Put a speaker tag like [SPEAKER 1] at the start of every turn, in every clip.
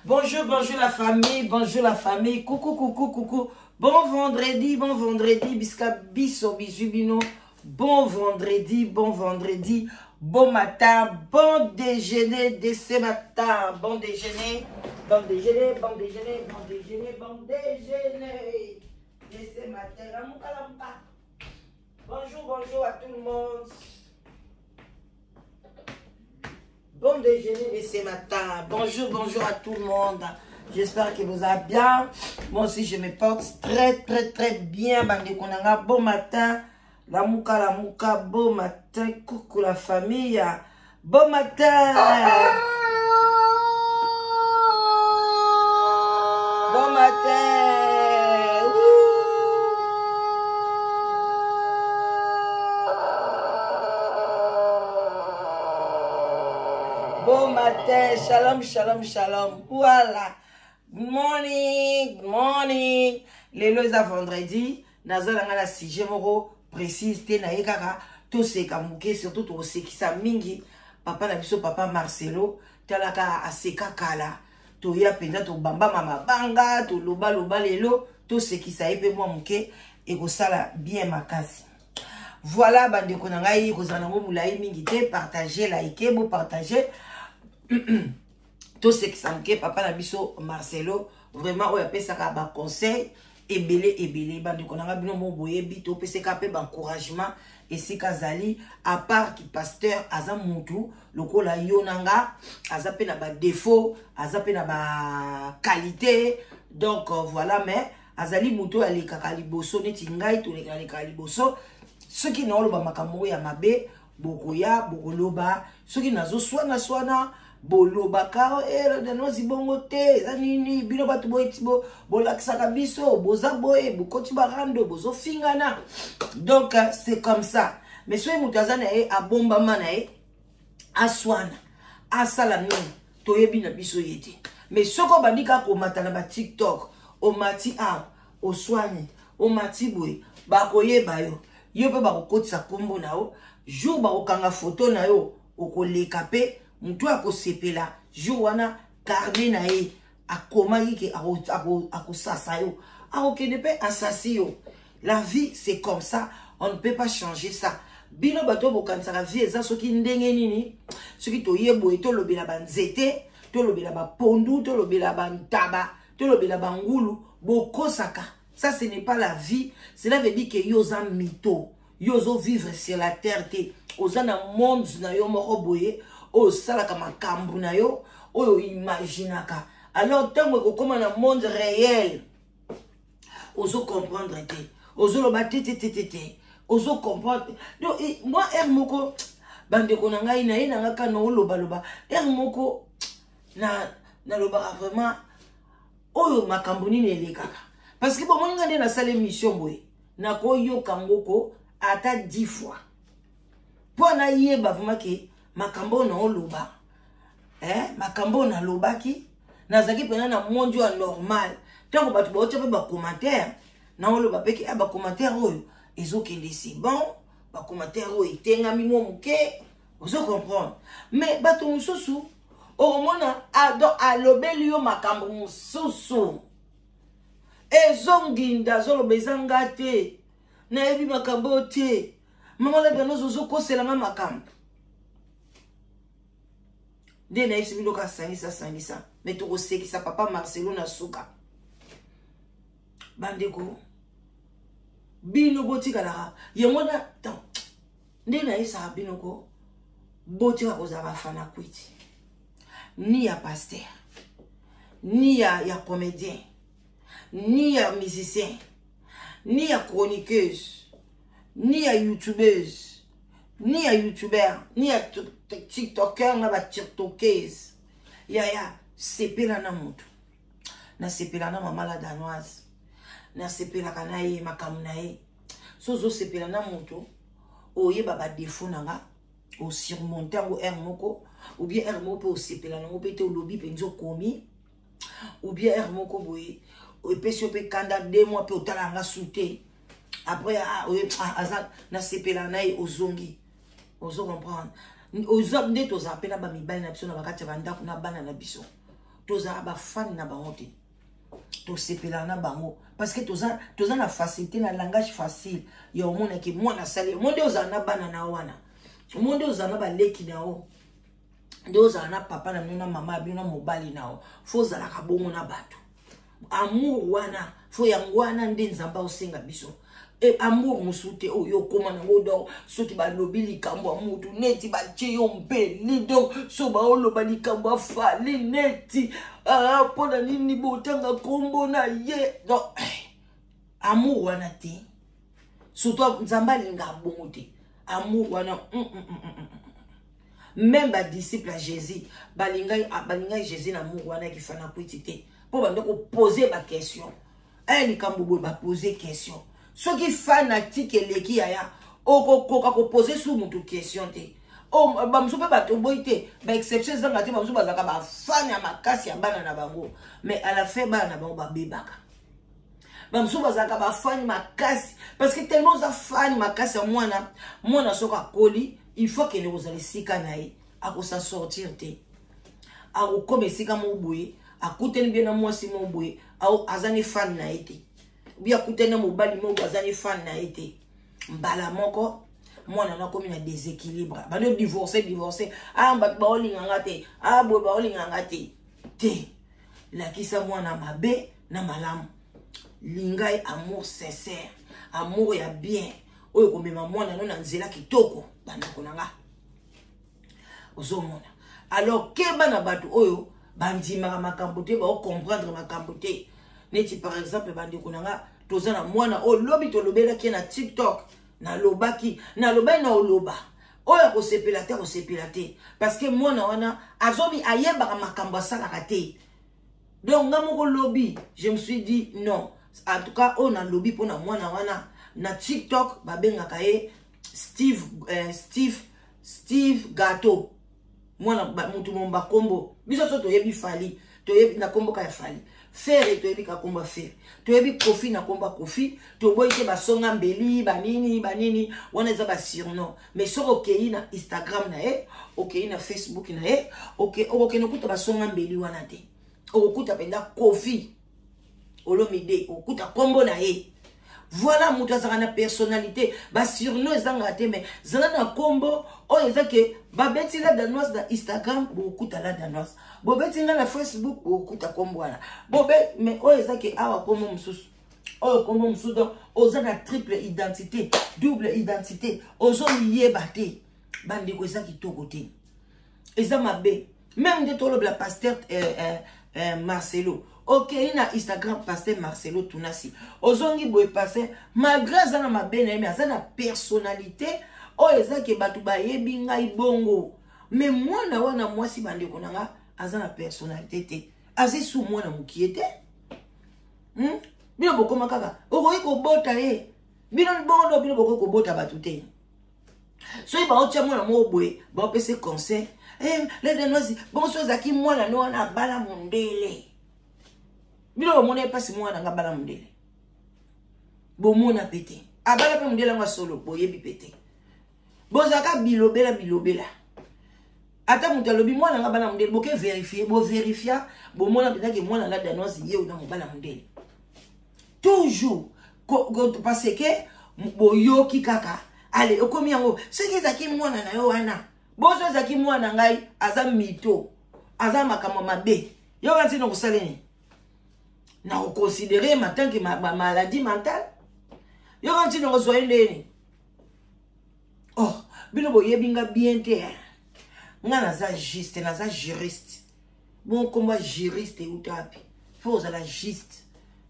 [SPEAKER 1] Bonjour, bonjour la famille, bonjour la famille. Coucou, coucou, coucou. Bon vendredi, bisca, biso, bisubino. Bon vendredi, bon matin, bon déjeuner de ce matin. Bon déjeuner, bon déjeuner, bon déjeuner, bon déjeuner, bon déjeuner de ce matin. Bonjour, bonjour à tout le monde. Bon déjeuner de ce matin. Bonjour, bonjour à tout le monde. J'espère que vous allez bien. Moi aussi, je me porte très bien. Bon matin. La mouka, bon matin. Coucou la famille. Bon matin. Bon matin. Bon matin, shalom, shalom, shalom. Voilà. Good morning, good morning. Lelo eza vendredi. Nazalanga na sujet moko précise te na yekaka. To seka muke surtout to sekisa mingi. Papa na biso papa Marcelo. Talaka aseka kala. To ya penda to bamba mama banga. To loba lelo. To sekisa epe mwa muke. Eko sala bien makasi. Voilà, bande konangai. Kozanango mulai mingi te. Partagez, likez, bo partagez. Tout ce qui s'en papa na biso Marcelo vraiment on appelle ça ba conseil ebele bande konanga bino mo boyebi to pese ka pe ba encouragement et si kazali à part qui pasteur aza mutu lokola yonanga aza pe na ba défaut aza pe na ba qualité donc voilà mais azali mutu ali kakali boso neti ngai to le kali boso ce qui na loba makambo ya mabe bokoya bokoloba ce qui nazo swana bolo bakaro de nozi bongo te zanini bino batu boitibo bolakisaka biso boza boye bokoti barando bozo fingana donc c'est comme ça mais soy mutazana abomba mana aswana asala nini toyebi na biso yete mais soko bandika ko matana ba TikTok o mati o soigne o mati boye bakoyeba yo pe bakokotisa kombo nao jour bakokanga photo na yo okoleka pe mutu akosepela jour wana carnet na ye akoma yike akosasa yo akokende pe asasi yo. La vie c'est comme ça, on ne peut pas changer ça. Bino bato bokanisa la vie eza soki ndenge nini soki toyebo to lobela banzete to lobela ba pondu to lobela bantaba to lobela bangulu bokosaka. Ça ce n'est pas la vie, cela veut dire que yoza mito yozo vivre sur la terre te ozana monde na yo moko boye o salaka makambu na yo oyo imaginaka. Alors tango kokoma na monde réel ozo comprendre te ozo loba te ozo comprendre. Donc moi moko bande ko na ngai na ye na ngaka no loba moko na loba vraiment oyo makambu ni elekaka parce que bon moi ngande na sale mission boye na ko yo kangoko ata 10 fois pour na yeba vraiment ke makambo na oloba makambo na lobaki nazaki pena na monde wa normal tango batu ba otepe ba commentaire na oloba peki ba commentaire oyo ezokende c'est bon ba commentaire oyo etengami mo muke ozo comprendre mais batu mususu omona ado alobeli yo makambo mususu ezonginda zoloba ezanga te na yebi makambo te mama la gano zozo kosela makambo de na isi biloka sangisa mais to kosekisa papa Marcelo na suka bandeko bino botika la yango na tant de na isa bino ko botika kozaba fana kwiti ni ya pasteur ni ya comédien ni ya musicien ni ya chroniqueuse ni ya youtubeuse ni ya youtubeur ni ya tiktoker na ba tiktokers ya sepela na mutu na sepela na mama la danoise na sepela kana ye makamu na ye sozo sepela na mutu oye baba défaut nanga o surmonter ngo moko ou bien moko o sepela na ngo pete o lobby penzo komi ou bien moko boye o pesio pe kanda 2 mois pe otala nga souté après na sepela na ye ozongi ozo comprendre ozo nde to zapela ba mibali na biso na bakati banda kuna bana na biso toza ba fan na bango te to sepela na bango parce que toza na facilité na langage facile ya omona ke mwana sali monde ozana bana na wana monde ozana ba leki na o nde ozana papa na bino na mama bino na mobali na o fo zala ka bongo na bato amour wana fo yangwana nde nzamba osenga biso et amour musute oyo koma na ngodo soki ba lobi likambo amutu neti ba cheyo mpeli donc so ba oloba likambo afali neti pona nini botanga kombo na ye donc amour wana te surtout nzamba linga bongo te amour wana même ba disciple à Jésus balinga Jésus na amour wana ki fana kwitite po bande ko poser ba question likambo bo ba poser question ce qui fanatique eleki yaya okokoka ko poser sous mutu question te ba msupe ba toboite ba exception zanga te ba msupe bazaka ba fan ya makasi ya bana na bango mais à la fin bana na bango ba bebaka ba msupe bazaka ba fan makasi parce que tellement za fan makasi ya mwana soka koli il faut que nous allons sika nae ako sa sortir te ako comme sika mo boye akuteni bien na mwasi mo boye au azani fan na ete bia kutena mobali mo azani fan na ete mbala moko mwana na komi na déséquilibre bando divorcer ba olinga te bo ba olinga te la kisa mwana mabe na malamu lingai amour sincère amour ya bien oyo komema mwana no na nzela kitoko bana konanga ozomona alors ke bana bato oyo bandima makambo te ba comprendre makambo te neti par exemple bandi konanga tozana mwana o lobi to lobela ki na TikTok na lobaki na lobai na oloba oyo ko sepela te parce que mwana wana azobi ayeba makambo asala te donc ngamoko lobi je me suis dit non en tout cas on a lobby pour na mwana wana na TikTok babengaka ye Steve Gato mwana mutu momba kombo biso to yebi fali to yebi na kombo ka fali faire to yebi ka kombo faire to yebi kofi na kombo kofi to boyite basonga mbeli banini wana za ba surnom mais so okei na Instagram na ye okei na Facebook na ye okei no kuta basonga mbeli wana te okuta penda kofi olomide okuta kombo na ye. Voilà mon na personnalité ba surnom ezanga te mais zala na kombo o ezake ba beti la danoise na Instagram beaucoup ta la danoise bo beti na Facebook beaucoup ta kombo wana bo mais o ezake awa kombo msusu o kombo msusu donc ozana triple identité double identité ozo yeba te bandi ko ezaki toko te eza mabe même de tolo la pasteur Marcelo. Ok, na Instagram pasteur Marcelo Tunasi. Ozongi boy passer malgré ça na mabene mais ça na personnalité o ezake batu ba yebi ngai bongo. Mais moi na wana mwasi bande konanga azana personnalité te. Azi sou mwana mukiete. Bino bokoma kaka. Okoyi ko bota e. Bino bondo bino boko bota batu te. So iba ocha mwana mo boy ba pese conseil. Les denoisi bon chose aki mwana no na bala mondele. Bilo mona pasi mwana nga bala mundele. Bo mona pete. Abala pe mundele nga solo boyebi pete. Bozaka bilobela. Ata mutalobi mwana nga bala mundele boke vérifier, bo vérifier, bo mona pete ke mwana nga danoise ye na mobala mundele. Toujours parce que boyoki kaka. Allez, okomi yango, ce qui zaki mwana na yo wana. Bozo zaki mwana ngai aza mito. Aza makama mabe. Yo kanti no kusaleni. Na considérer maintenant que ma maladie mentale yo kanti no zoye ndeni oh bino boyebinga bien te nga naza juste naza juriste bon comme juriste utapi faut la juste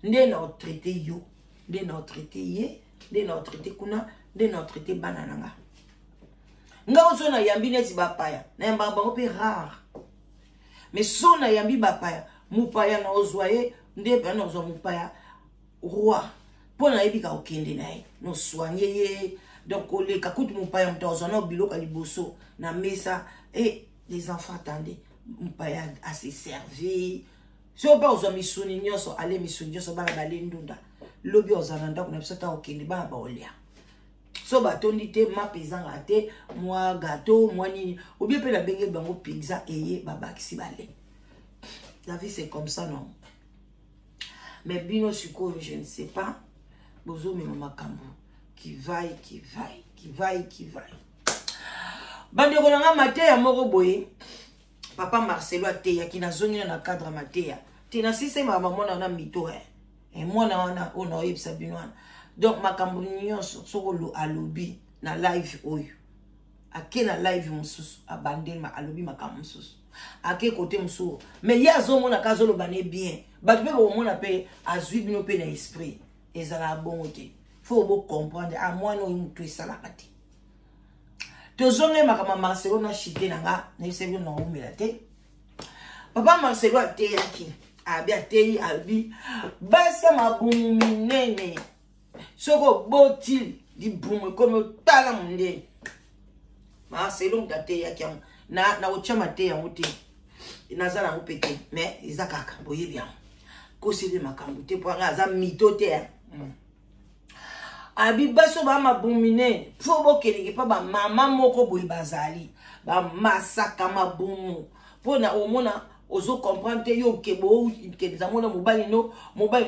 [SPEAKER 1] nde na traité yo nde na traité ye nde na traité kuna nde na traité banana nga ozo na yambi neti bapaya na yamba bango pe rare mais so na yambi bapaya mupaya na ozwaye nde pa no zo mupaya roi pona ebika okende nae no soigner ye donc le kakutu mupaya mtozo no biloka liboso na mesa et les enfants attendez mupaya assez servi so pa ozo misuni nyoso ale misuni nyoso bana balendunda lobi ozananda kuna bisata okende bana ba olia so batondi te mapezanga te moi gâteau moi nini ou bien pe la benge bango pizza eye babakisi bale La vie, c'est comme ça, non? Mais bino suko, je ne sais pas. Bozo, mais maman Kambo. Qui vaille, qui vaille, qui vaille, qui vaille. Bande konanga mateya moko boye. Papa Marcelo ateya ki na zongi na cadre mateya. Tina si c'est ma maman na mito eh. Et moi na ona oyebisa binwana. Donc makambo nyonso soko alobi na live oyo. Ake na live mususu abandel ma alobi makambo mususu. Ake côté mususu. Mais ya zomo na kazolo bane bien. Ba pe bo mona pe azui bino pe na esprit. Ezala bon te. Faut bo comprendre à moi no mutu esalaka te. Tozonge makama Marcelo na chité nanga na yesebi na omela te. Papa Marcelo ateyaki. Abi ateyi abi basa mabumu minene. Soko boti di bumu comme tala munde. Marcelo mtateyaki na ochama te yango te. Nazala ngo peke mais izakaka boye bien. Kosili makambo te po nga za mito te. Abi baso ba mabumine fo bo keleke pa ba mama moko boy bazali ba masaka mabumu pona omona ozo comprendre yo kebo ke zamona mobali no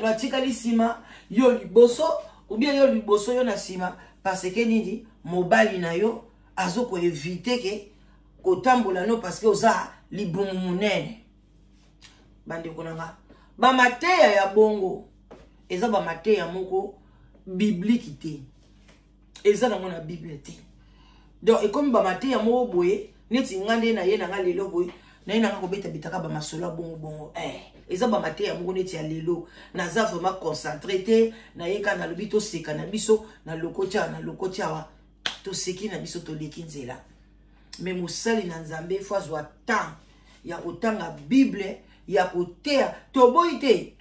[SPEAKER 1] atika lisima yo liboso ou bien yo liboso yo na sima parce que nini mobali na yo azo ko éviter ke ko tambola no parce que oza libumu munene bande konanga ba mateya ya bongo eza ba mateya moko biblique te eza na mona bible te donc et comme ba maté ya mo boye neti ngande na ye na nga lelo boye na ye na nga ko beta bitaka ba masolo bongo eza ba maté ya mo neti ya lelo na za vraiment concentré te na ye kana lobito seka na biso na lokotia wa to seki na biso to leki nzela mais musali na nzambe fois zwa temps ya kotanga bible ya kotea to boite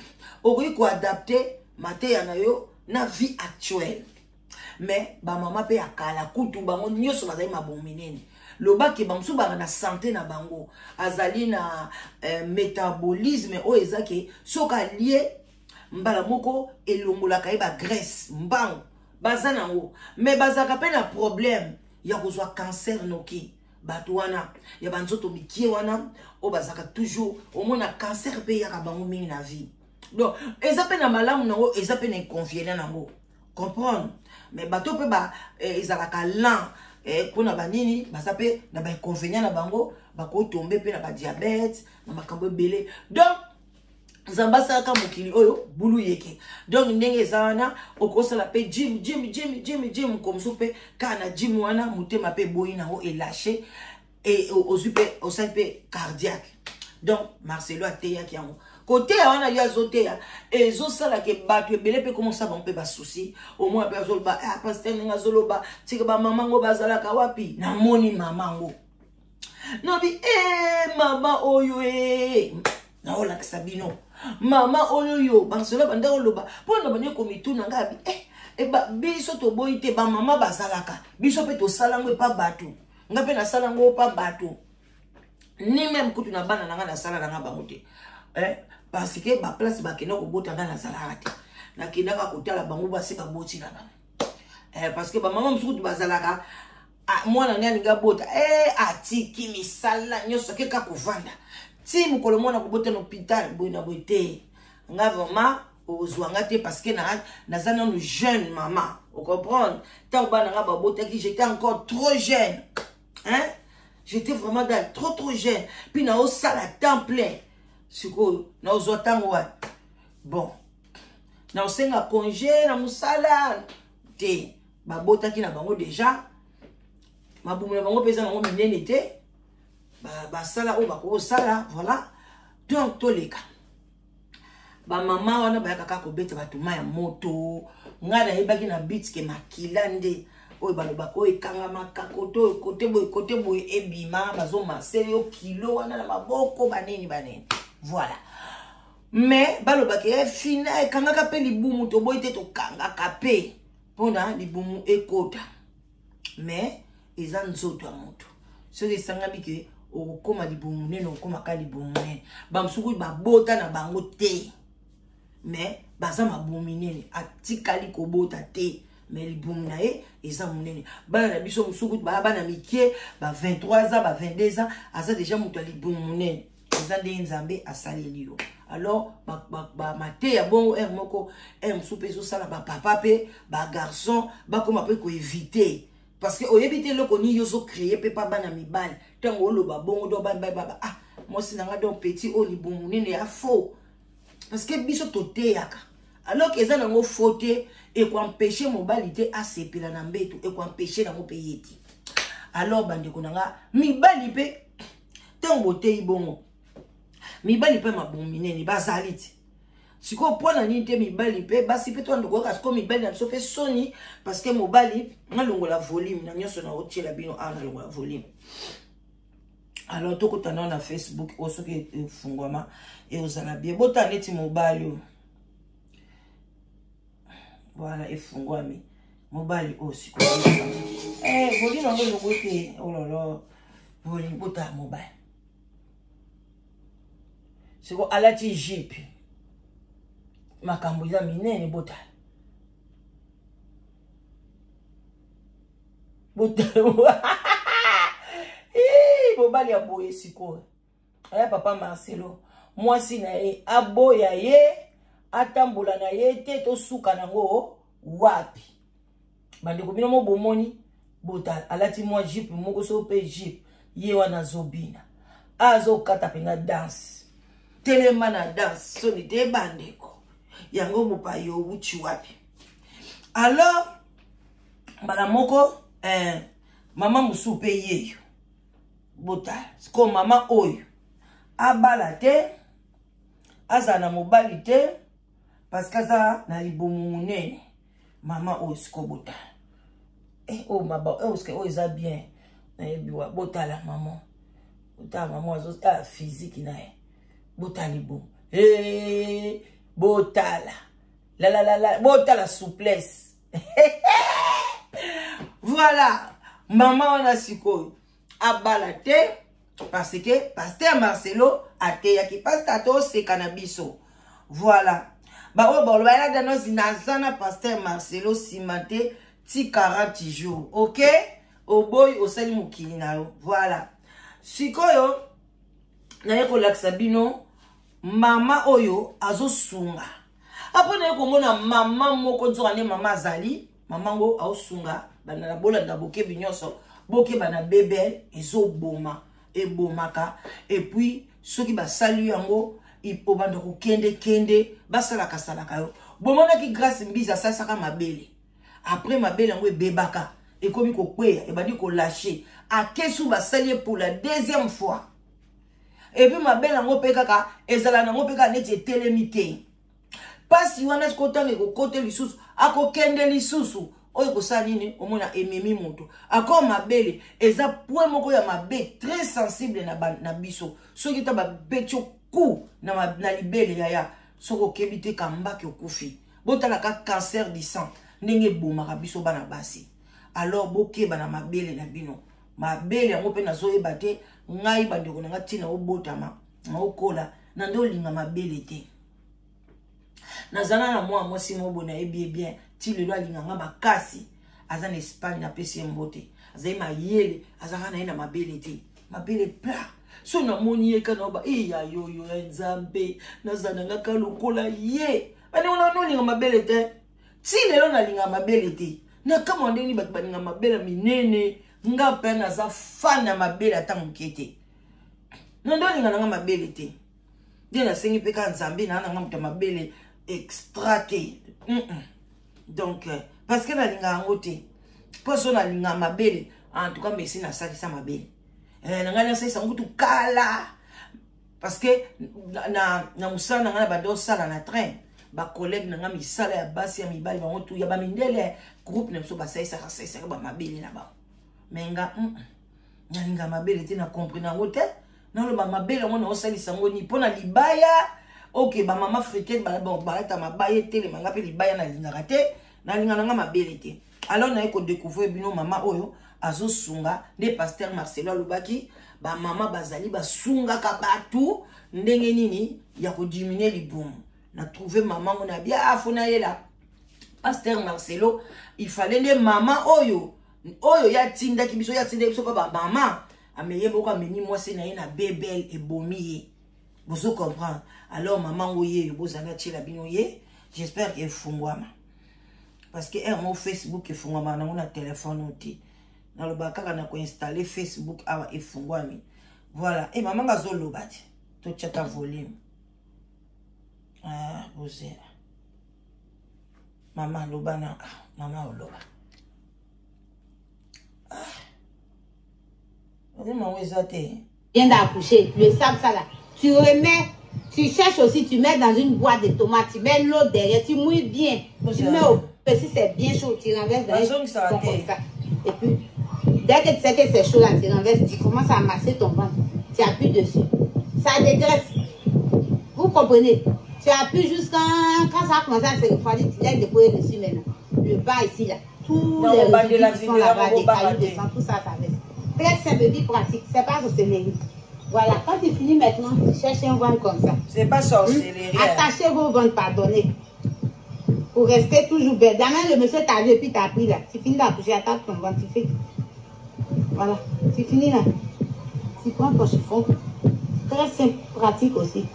[SPEAKER 1] okoki ko adapter maté ya na yo na vie actuelle. Mais ba mama pe akala kutu bango nyoso bazali mabominene. Loba ke bamsu ba na santé na bango. Azali na métabolisme o ezake soka lié mbala moko elongola kai ba graisse mbango bazana ngo. Mais bazaka pe na problème ya kozwa cancer noki. Bato wana ya banzoto mikie wana o bazaka toujours au moins na cancer pe ya ka bango mingi na vie. Donc, ils appellent na malamu nango, ils appellent na confiance nango. Comprendre? Mais bateau pe ba ils alaka lent pour na banini, ba sape na ba inconvénient na bango, ba ko tomber pe na ba diabète, na makambo belé. Donc, zambasa ka mokili oyo bulu yeke. Donc ndenge ezana okosala pe gym comme soupe kana gym wana mutema pe boyi nango et lâché et ozupe osape cardiaque. Donc Marcelo ateya ki yango. Côté on a eu azoté et zo sala ke bato ebele pe comment ça va on peut pas souci au moins pe azoloba pasteur nga zoloba tika ba mamango bazala ka wapi na moni mamango no bi mama oyo na ola kisabino mama oyo yo Marcelo banda oloba pona banye komitu na ngabi ba biso to boite ba mama bazalaka biso pe to salango pa bato ngape na salango pa bato ni même kutu na bana na sala na bango te parce que ba place ba kena ko bota na salati na kena ka kotala bango ba se ba boti na ba parce que ba mama msuku bazalaka mwana ngani nga bota atiki misala nyoso ke ka kovanda ti mukolo mwana ko bota na hôpital boina boite nga vraiment ozwanga te parce que na zana no jeune maman vous comprenez tant ba na ba bota ki j'étais encore trop jeune j'étais vraiment trop jeune puis na au sala temps plein. Siko na ozotango wa bon na osenga congé na musala te babota ki na bango déjà mabumu na bango pesa bango minene te ba sala o bako sala voilà donc toleka ba mama wana ba kaka ko beta batuma ya moto ngana yebaki na beats ke makilande o baloba ko ekanga makakoto côté boy ebima bazo maseyo kilo wana na maboko baneni voilà mais baloba ke fina ekanga ka pe libumu to boite to kanga ka pe pona libumu ekota mais eza nzoto ya moto soki sanga biki okoma libumu neno okoma ka libumu nene bamsuku babota na bango te mais baza mabumu nene atikali kobota te mais libumu na ye eza munene bana na biso musuku bana mikie ba 23 ans ba 22 ans aza déjà mutu libumu nene Zande Nzambe asaleli yo. Alors maté ya bongo moko soupe so sala ba papa pe ba garçon ba koma pe ko éviter parce que o éviter loko ni yo so créer pe pa bana mibali tango lo ba bongo do ba ah moi sinanga don petit o libumu nene ya faux parce que biso toté yaka alors que ça nango faute et ko empêcher mobalité à sepela na mbeto et ko empêcher nango payeti. Alors bande ko nanga mibali pe tango te ibongo mibali pe mabomine ni bazaliti siko pona ni te mibali pe basi pe to ndoko ka siko mibali na so pe soni parce que mobali ngalongo la volume na nyoso na otiela bino ana longo la volume. Alors to ko tana na Facebook oso ke fungwama e ozala bien bota neti mobali voilà e fungwami mobali osiko voli na ngolo gote oh là là voli bota mobile siko alati jeep makambo ya minene bota bobali ya boye siko aya papa Marcelo mwasi na ye aboya ye atambola na ye te to suka nango wapi bandeko bino mo bomoni bota alati mwa jeep moko so pe jeep ye wana zobina azo kata penga dance telema na dance so ni te bandeko yango mopa yo wuchi wapi. Alors bala moko mama musu pe yeyo bota ko mama oyo abala te azana mobali te parce que ça na libomu munene mama oyo siko bota oh maba oske o eza bien na yebiwa bota la maman bota maman azo physique na ye bota libo botala la botala souplesse. Voilà maman on a siko abala te parce que pasteur Marcelo ateya ki pasteur to se cannabiso. Voilà ba o ba loya dans zinazana pasteur Marcelo simate ti 40 jours. OK o boy o sali mukili na yo. Voilà sikoyo na yeko laksabino mama oyo azo sunga après na yeko mona mama moko nzoka ne mama azali mama ngo au sunga bana la bola na boke binyoso boke bana bebel ezo boma e bomaka et puis soki ba sali yango ipo bando ko kende basala kasalaka yo bomona ki grâce mbiza sasa ka mabele après mabele yango ebebaka et komi ko kweya e bandi ko lâcher a kesu ba sali pour la deuxième fois. Et puis ma belle yango pe kaka ezala nango pe ka neti telemite pasi wana skotange ko kote lisusu akokende lisusu oyo ko sa nini omona ememi moto ako mabele eza point moko ya mabe très sensible na biso soki ta ba betio ku na libele ya soko kebite kamba ke okufi botala ka cancer du sang ndenge bomaka biso bana basi. Alors bokeba na mabele na bino mabele yango pe nazoyeba te ngai bandeko na ngati na obotama na okola na ndo linga mabele te nazana na moi si mo bona ebi bien ti le lwa linga ngamba kasi azana Espagne na pesi mbote azai mayele azaka na ina mabele te mabele pla so na moni ye kana ba ya yo Nzambe nazana ngaka lokola ye bani ona no linga mabele te ti le lo na linga mabele te na kama ndeni bat baninga mabele minene nga pena za fana mabele ata mukete ndo linga nga mabele te dina sengi peka Nzambe na nga muta mabele extraté donc parce que na linga ngote poso na linga mabele en tout cas merci na salisa mabele na nga na salisa ngutu kala parce que na musana nga ba do sala na train ba collègue na nga misala ya basi ya mibali ba ngotu ya ba mindele groupe na so ba salisa ba mabele na ba menga nalinga mabele te na comprendre ngote na lo ba mabele ngo na osalisa ngo ni pona libaya. OK ba mama frite ba bon ba ta mabaye te le manga pe libaya na linga te na linga nga mabele te. Alors na ko découvrir bino mama oyo azo sunga de pasteur Marcelo Lubaki ba mama bazali ba sunga ka batu ndenge nini ya ko diminuer libumu na trouver maman on a bien afona yela pasteur Marcelo il fallait les mama oyo ya tinda ki biso ya tinda biso ko ba mama ameye boka meni mwasi na ye na bebel ebomi Vous comprenez? Alors, maman, ouye, vous allez la binoye. J'espère qu'il faut moi. Parce que mon Facebook, il faut moi, on a téléphone aussi. Dans le bac, on a installé Facebook, il faut moi. Voilà. Et maman, a zolo bati. Tout chat volume. Ah, vous êtes. Maman, l'obana. Maman, l'oba. Ah.
[SPEAKER 2] Viens d'accoucher, le sable ça là. Tu remets, tu cherches aussi, tu mets dans une boîte de tomates, tu mets l'eau derrière, tu mouilles bien. Tu mets au si c'est bien chaud, tu renverses dans une comme ça. Et puis, dès que tu sais que c'est chaud là, tu renverses, tu commences à masser ton ventre. Tu appuies dessus. Ça dégraisse. Vous comprenez? Tu appuies jusqu'à quand ça commence à se refroidir, tu laisses déposer dessus maintenant. Le bas ici là. Tous les résidus qui sont là-bas, des cailloux, des sang, tout ça, ça baisse. Très simple, vie pratique, c'est pas sorcellerie. Voilà, quand tu finis maintenant, tu cherches un ventre comme ça.
[SPEAKER 1] C'est pas sorcellerie.
[SPEAKER 2] Attachez vos ventres, pardonnez. Pour rester toujours belle. Demain, le monsieur t'a vu et puis t'as pris là. Tu finis d'accoucher, attaque ton ventre, tu fais. Voilà, tu finis là. Tu prends ton chiffon. Très simple, pratique aussi.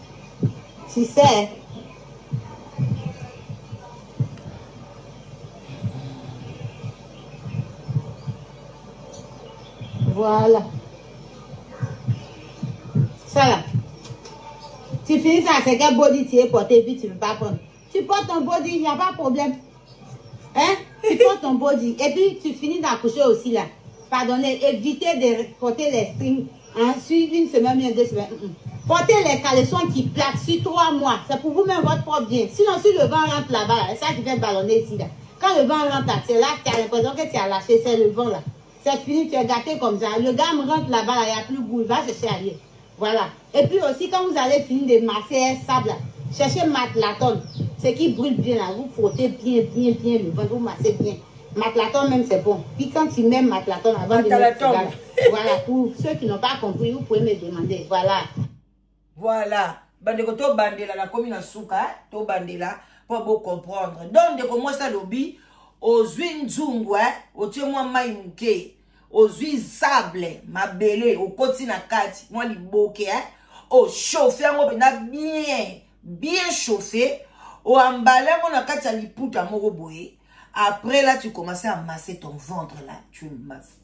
[SPEAKER 2] Tu sais. Voilà. Ça là. Tu finis ça, c'est quel body tu es porté, puis tu ne peux pas prendre. Tu portes ton body, il n'y a pas de problème. Hein? Tu portes ton body. Et puis tu finis d'accoucher aussi là. Pardonnez, évitez de porter les strings sur une semaine, bien 2 semaines. Portez les caleçons qui plaquent sur 3 mois. C'est pour vous-même votre propre bien. Sinon, si le vent rentre là-bas, c'est ça qui fait ballonner ici là. Quand le vent rentre là, c'est là que tu as l'impression que tu as lâché, c'est le vent là. C'est fini, tu es gâté comme ça. Le gars me rentre là-bas, il n'y a plus de goût, il va chercher ailleurs. Voilà. Et puis aussi, quand vous allez finir de masser un sable, là, cherchez Matlaton. C'est qui brûle bien là. Vous frottez bien le ventre, vous massez bien. Matlaton même, c'est bon. Puis quand tu mets Matlaton avant de mettre là, voilà, pour ceux qui n'ont pas compris, vous pouvez me demander. Voilà.
[SPEAKER 1] Voilà. Bandeko to bandela la commune souka, to bandela pour vous comprendre. Donc, de comment ça lobby, aux huiles zungwe, au tient-moi maïmouké. Aux huiles sable, ma belle, au côté na kati, moi li boke, au chauffé, moi bien chauffé, au emballé, mon a kati li pouta mo boye. Après là, tu commences à masser ton ventre là, tu masses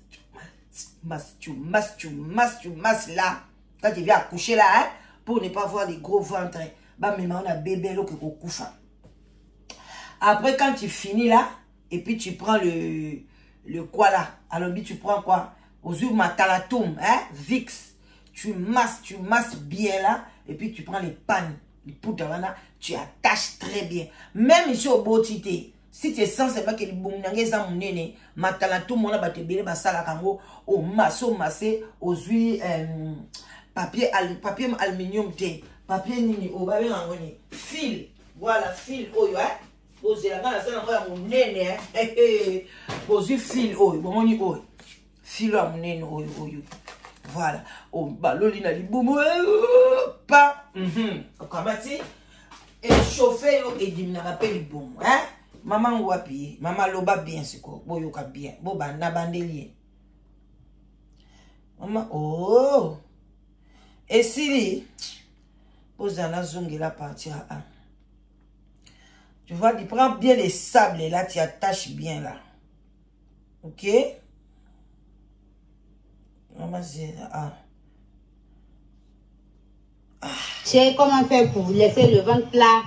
[SPEAKER 1] là. Quand tu viens accoucher là, hein, pour ne pas voir les gros ventres, bah mais on a bébé là que couche. Après quand tu finis là, et puis tu prends le quoi là? Alors, tu prends quoi? Aux yeux matalatum, hein? Vix. Tu masses bien là. Et puis, tu prends les pannes, les poudres là. Tu attaches très bien. Même ici au beau tité. Si tu es sens, pas que les boumnangés ont mon matalatum, on a battu bien, basala kango, au massé, aux yeux, papier aluminium, papier nini, au babé ngoni. Fil. Voilà, fil, oh, hein? Posez la main, ça va mon nez, posez fil, fil à mon nez, voilà. Oh, baloli na liboum, pas, kabati, et chauffer, et dimina rappel liboum, hein? Maman wapi, maman loba bien, c'est quoi, boyoka bien, boba na bandelier. Maman, oh, et si, posez la zongue la partie à 1. Tu vois, tu prends bien les sables là, tu attaches bien là. Ok? Maman, c'est...
[SPEAKER 2] Je sais comment faire pour laisser le ventre plat.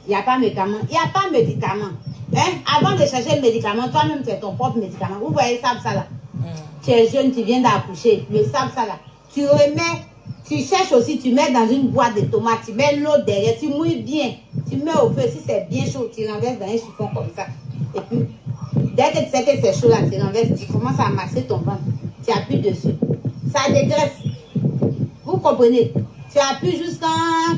[SPEAKER 2] Il n'y a pas de médicament. Il n'y a pas de médicament. Hein? Avant de chercher le médicament, toi-même, c'est ton propre médicament. Vous voyez sable ça là? Tu es jeune, tu viens d'accoucher. Le sable ça là. Tu remets, tu cherches aussi, tu mets dans une boîte de tomates, tu mets l'eau derrière, tu mouilles bien. Tu mets au feu, si c'est bien chaud, tu renverses dans un chiffon comme ça. Et puis, dès que tu sais que c'est chaud là, tu renverses, tu commences à masser ton ventre. Tu appuies dessus. Ça dégraisse. Vous comprenez? Tu appuies jusqu'à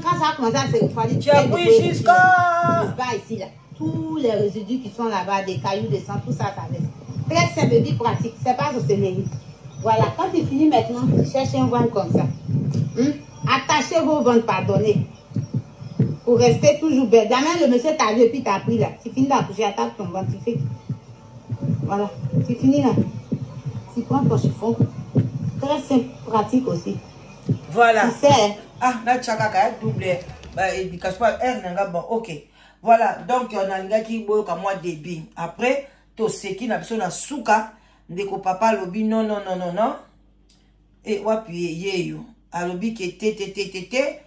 [SPEAKER 2] quand ça commence à se refroidir.
[SPEAKER 1] Tu appuies jusqu'à...
[SPEAKER 2] Le bas ici là. Tous les résidus qui sont là-bas, des cailloux, des sang, tout ça, ça reste. Très simple, vie pratique. C'est pas sorcellerie. Voilà. Quand tu finis maintenant, tu cherches un ventre comme ça. Attachez vos ventres, pardonnez. Pour rester toujours belle. Demain, le monsieur t'a vu et puis t'as pris là. Tu finis d'accoucher, attaque ton ventre, tu fais. Voilà. Tu finis là. Tu prends ton chiffon. Très simple, pratique aussi.
[SPEAKER 1] Voilà.
[SPEAKER 2] Tu sais.
[SPEAKER 1] Ah, na tchakaka, double. Bah, il cache pas R, nanga, bon, ok. Voilà, donc on a l'ingé qui boit comme moi débit. Après, to seki na biso na suka, ndeko papa lobi non. Et wapi yeyo. Alobi ke te.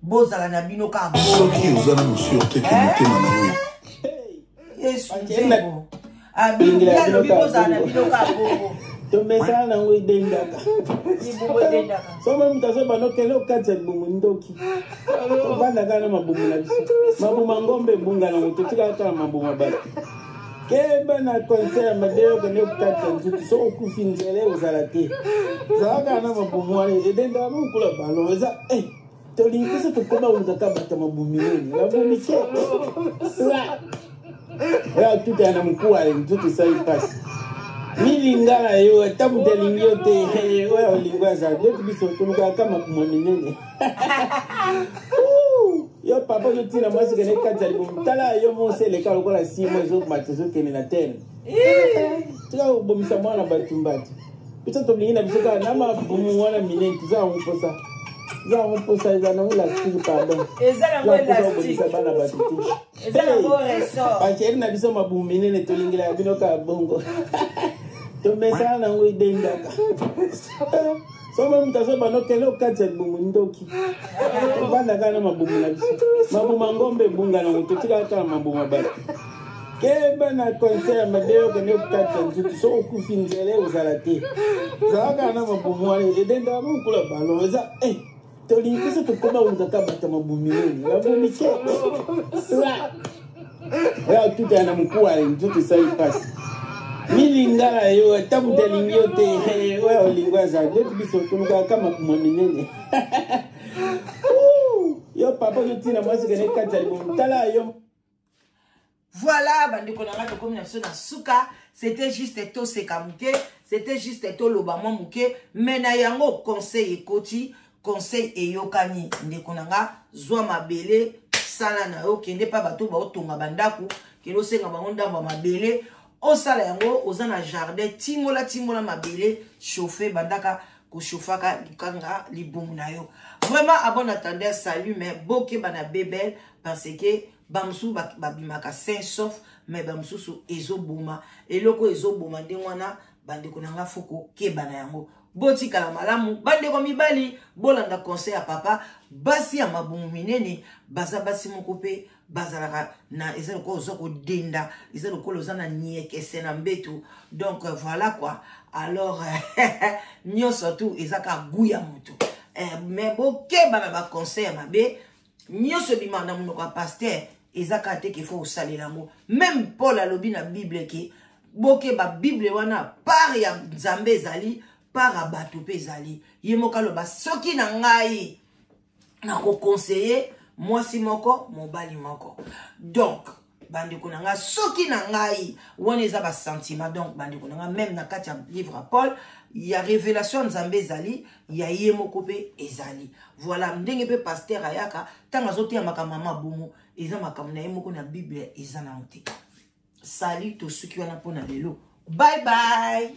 [SPEAKER 1] Bozala na bino ka bo.
[SPEAKER 3] Soki ozana musuyote ki motema na yo.
[SPEAKER 1] Yesu nzembo. Abi ya lobi bozala na bino ka bo.
[SPEAKER 4] To mesala na ngo idendaka.
[SPEAKER 1] Ibo idendaka.
[SPEAKER 4] Soma mutaso banokele okatsa bumu ndoki. To banda kana mabumu na biso. Mabumu ngombe bunga na mutu tika kana mabumu baba. Keba na concert madeo kene okatsa nzuki so okufinzele ozalate. Zaka na mabumu wale idenda mukula balo eza tolingisa tukoma unataka bata mabumileni la bumike ya tuta na mkuu ale mtuti sai pasi milingala yo tabu telingiote wewe olingwaza ndio biso tumuka kama kumonene yo papa yo tina mwasi kene kata libumtala yo mose le kalo kola simo zo matezo kene na tene tika ubomisa mwana batumbati pita toblinga biso ka na mabumu wana minenti za umposa. Ya on peut ça dans l'élastique pardon.
[SPEAKER 1] Ezala ngo élastique. Ezala ngo ressort.
[SPEAKER 4] Parce na biso mabumine ne tolingila ya bino ka bongo. To mesala na ngo idendaka. So même taso banokele okatsa bumu ndoki. Banda kana mabumu na biso. Mabumu ngombe bunga na mutu tika ka mabumu baba. Keba na concert madeo kene okatsa nzuki so okufinzele ozalate. Zaka na mabumu wale idenda mukula balo eza tolingisa tukoma unataka bata mabumileni la bumike ya tuta na mkuu ale mtuti sai pasi milingala yo tabu telingiote wewe olingwaza ndio biso tumuka kama kumonene yo papa yo tina mwasi kene kata libumtala yo.
[SPEAKER 1] Voilà, bandeko na ngato komi na biso na suka, c'était juste to sekamuke, c'était juste to lobamo muke, mais na yango conseil ekoti. Conseil et yokani ndeko nanga zwa mabele sala na yo kende pa bato ba otonga bandaku kendo senga bango ndamba mabele o sala yango ozana jardin timola mabele chauffer bandaka ko chauffaka likanga libumu na yo. Vraiment à bon attendeur salut mais boke bana bebel parce que bamsu babimaka sain sauf mais bamsu su ezoboma eloko ezoboma ndengwana bandeko nanga foko ke bana yango. Boti kala malamu bandeko mibali bolanda conseil à papa basi ya mabumu minene baza basi mokope bazalaka na ezelo ko zoko denda ezelo ko lozana nieke sena mbetu donc voilà quoi alors nyo surtout ezaka guya mutu mais boke bana ba conseil mabe nyo so bimanda munoko pasteur ezaka te qu'il faut saler l'amour même Paul alobi na Bible ki boke ba Bible wana par ya Nzambe zali par abato pezali yemoka loba soki na ngai na ko conseiller moi si moko mobali moko donc bandeko na nga soki na ngai wona eza ba sentiment donc bandeko na nga même na kati ya livre à Paul il y a révélation Nzambe ezali ya yemoko pe ezali voilà ndenge pe pasteur ayaka tanga zote ya makamama bomo eza makamana na yemoko na Bible eza na mutika salut to soki wana pona lelo bye bye.